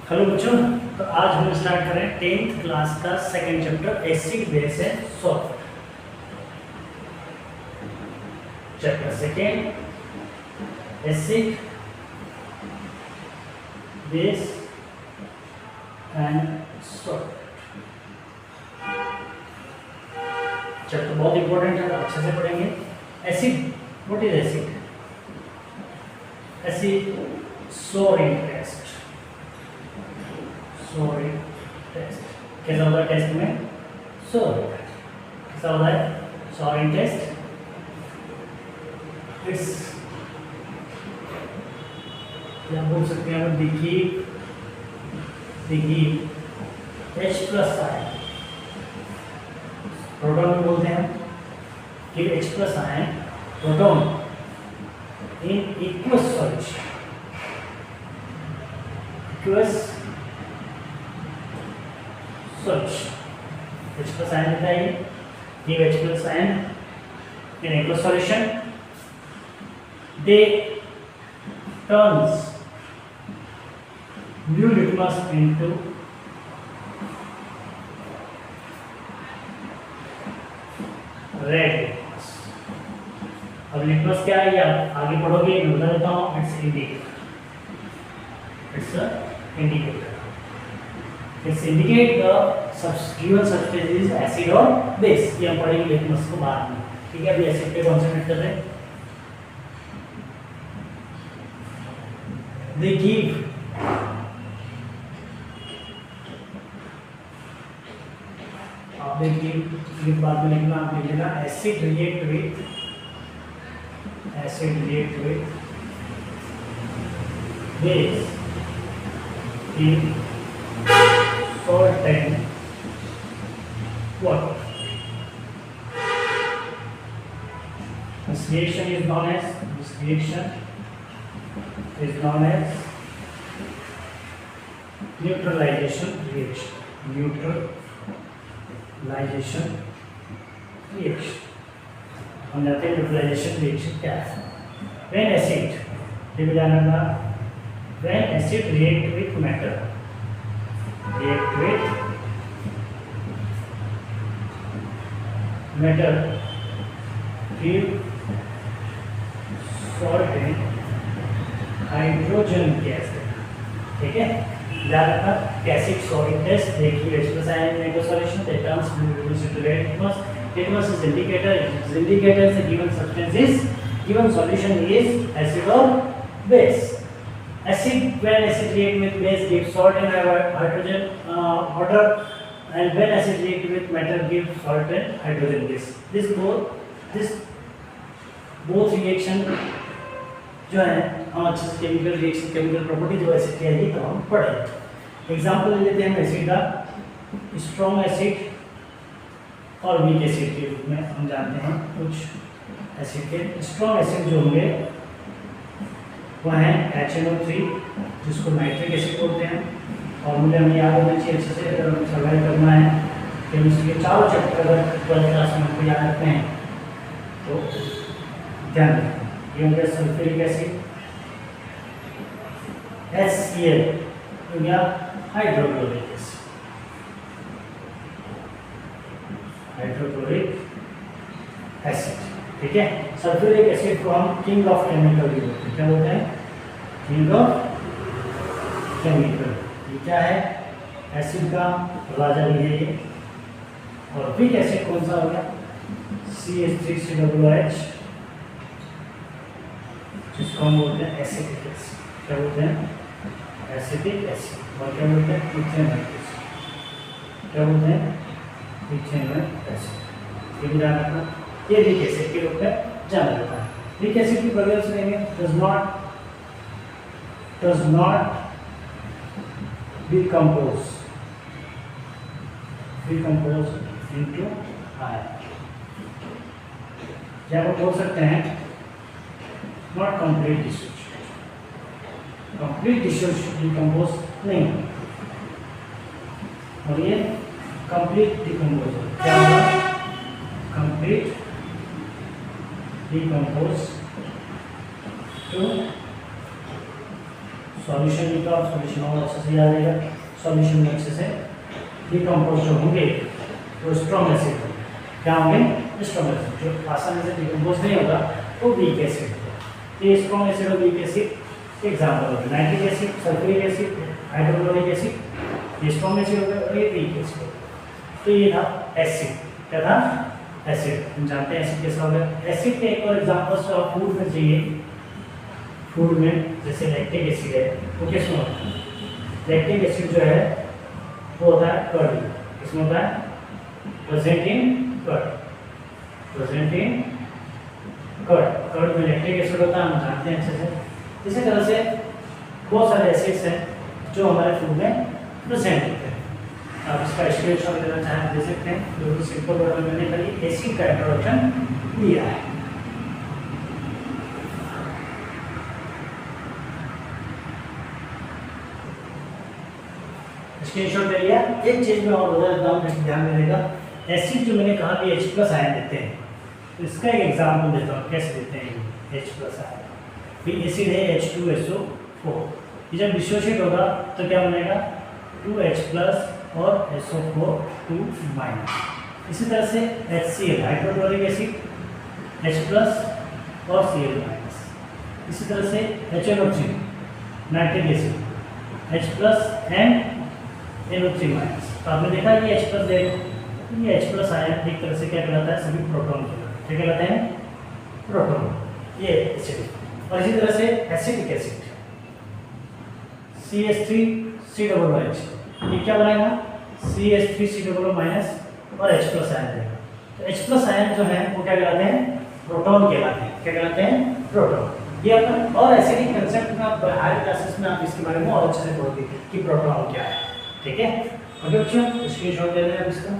Hello बच्चों, तो आज हम स्टार्ट करें 10th क्लास का second chapter acid base and salt. Chapter second acid base and salt. Chapter बहुत इंपॉर्टेंट है, अच्छे से पढ़ेंगे। Acid, what is acid? Acid sour in test. Sour in test कैसा होता है? टेस्ट में सोरिंग कैसा होता है? सोरिंग टेस्ट इट्स क्या बोल सकते हैं हम? देखिए H प्लस आयन, प्रोटॉन में बोलते हैं कि H plus ion proton in aqueous solution, aqueous solution. H plus ion होता है, give H plus ion in aqueous solution, they turns blue litmus into red litmus. अब लिटमस क्या है, आप आगे पढ़ोगे, मैं बता देता हूँ। It's indicator, it's indicator, it's indicate the given substance is acid और बेस। ये हम पढ़ेंगे लिटमस को बाद में, ठीक है? अभी एसिड पे कॉन्सेंट्रेट कर रहे हैं। दे गिव देखिए बाद में लिखना, आप लिख लेना acid react with base in salt and water. This reaction is known as neutralization reaction। हम जानते हैं न्यूट्रलाइजेशन रिएक्शन क्या है। When acid, ये भी जानना था। When acid react with matter, give salt and hydrogen gas, ठीक है? याद रखना एसिड सॉलिड टेस्ट। देखिए H प्लस आयन में solution that turns blue litmus into red litmus। Litmus is indicator, it is indicator the given substance is, given solution is acid or base। Acid, when acid react with base gives salt and hydrogen water, and when acid react with matter gives salt and hydrogen gas। This both reaction जो है हम अच्छे से chemical reaction, chemical property जो acid की है, तो हम पढ़े। एग्जांपल ले लेते हैं एसिड का। स्ट्रॉन्ग एसिड और वीक एसिड के रूप में हम जानते हैं कुछ एसिड के। स्ट्रॉन्ग एसिड जो होंगे वह है HNO3, जिसको नाइट्रिक एसिड बोलते हैं। और मुझे हमें याद होना चाहिए अच्छे से, अगर हमें सर्वाइव करना है केमिस्ट्री के चारों चैप्टर अगर 12th क्लास में हमको याद रखते हैं तो ध्यान रखें। ये हो गया सल्फ्यूरिक एसिड, HCl हो गया हाइड्रोक्लोरिक एसिड, ठीक है? सल्फ्यूरिक एसिड को हम किंग ऑफ केमिकल भी बोलते हैं। क्या बोलते हैं? King of chemical. ये क्या है? एसिड का राजा भी है ये। और वीक एसिड कौन सा हो गया? CH3COOH, जिसको हम बोलते हैं एसिटिक एसिड। क्या बोलते हैं? Acetic acid. और क्या बोलते हैं? Ethanoic acid. क्या बोलते हैं? Ethanoic acid. ये भी ध्यान रखना, ये वीक एसिड के रूप में जाना जाता है। वीक एसिड की प्रेजेंस में does not decompose into iron। या आप बोल सकते हैं नॉट कंप्लीट डिसोसिएशन, डिकम्पोज नहीं। और ये कंप्लीट डिकम्पोजर क्या होगा? कंप्लीट डिकम्पोज टू सॉल्यूशन निकाल, सॉल्यूशन और अच्छे से याद रहेगा, सॉल्यूशन में अच्छे से डिकम्पोज जो होंगे तो स्ट्रॉन्ग एसिड क्या होंगे, स्ट्रॉन्ग एसिड। जो आसानी से डिकम्पोज नहीं होगा वो वीक एसिड होगा। ये स्ट्रॉन्ग एसिड और वीक एसिड एग्जाम्पल हो गए, nitric acid, sulphuric acid, hydrochloric acid, ये स्ट्रॉन्ग एसिड हो गया और ये वीक एसिड हो गया। तो ये था एसिड, क्या था, एसिड। हम जानते हैं एसिड कैसा होगा। एसिड के एक और एग्जाम्पल्स जो आप फूड में चाहिए, फूड में जैसे लैक्टिक एसिड है वो किसमें होता है, लैक्टिक एसिड जो है वो होता है कर्ड, किसमें होता है, present in curd, present in curd. Curd में लैक्टिक एसिड होता है, हम जानते हैं अच्छे से। इसी तरह से बहुत सारे एसिड्स हैं जो हमारे फूड में प्रेजेंट होते हैं। आप इसका स्क्रीनशॉट लेना चाहें दे सकते हैं, जो कि सिंपल वर्ड में मैंने खाली एसिड का इंट्रोडक्शन दिया है। स्क्रीनशॉट ले लिया। एक चीज में और बता देता हूँ, ध्यान देने का, एसिड जो मैंने कहा कि H+ आयन देते हैं, तो इसका एक एग्जांपल देता हूँ कैसे देते हैं H+ आयन। फिर एसिड है H2SO4, ये जब डिसोशिएट होगा तो क्या बनेगा, 2H+ और SO4 2-। इसी तरह से HCl हाइड्रोक्लोरिक एसिड, H+ और Cl-। इसी तरह से HNO3 nitric acid, H+ and NO3-। तो आपने देखा कि H+ दे, ये H+ आयन एक तरह से क्या कहलाता है, सभी प्रोटॉन क्या कहलाते हैं, प्रोटॉन, ये एसिड। और इसी तरह से एसिटिक एसिड CH3COOH, ये क्या बनाएगा, CH3COO- और H+ आयन देगा। तो H+ आयन जो है वो क्या कहलाते हैं, प्रोटॉन कहलाते हैं, क्या कहलाते हैं, प्रोटॉन। ये अपन और एसिडिक कंसेप्ट में आप हायर क्लासेस में आप इसके बारे में और अच्छे से पढ़ोगे कि प्रोटॉन क्या है, ठीक है। ओके बच्चों, स्क्रीनशॉट ले लें आप इसका।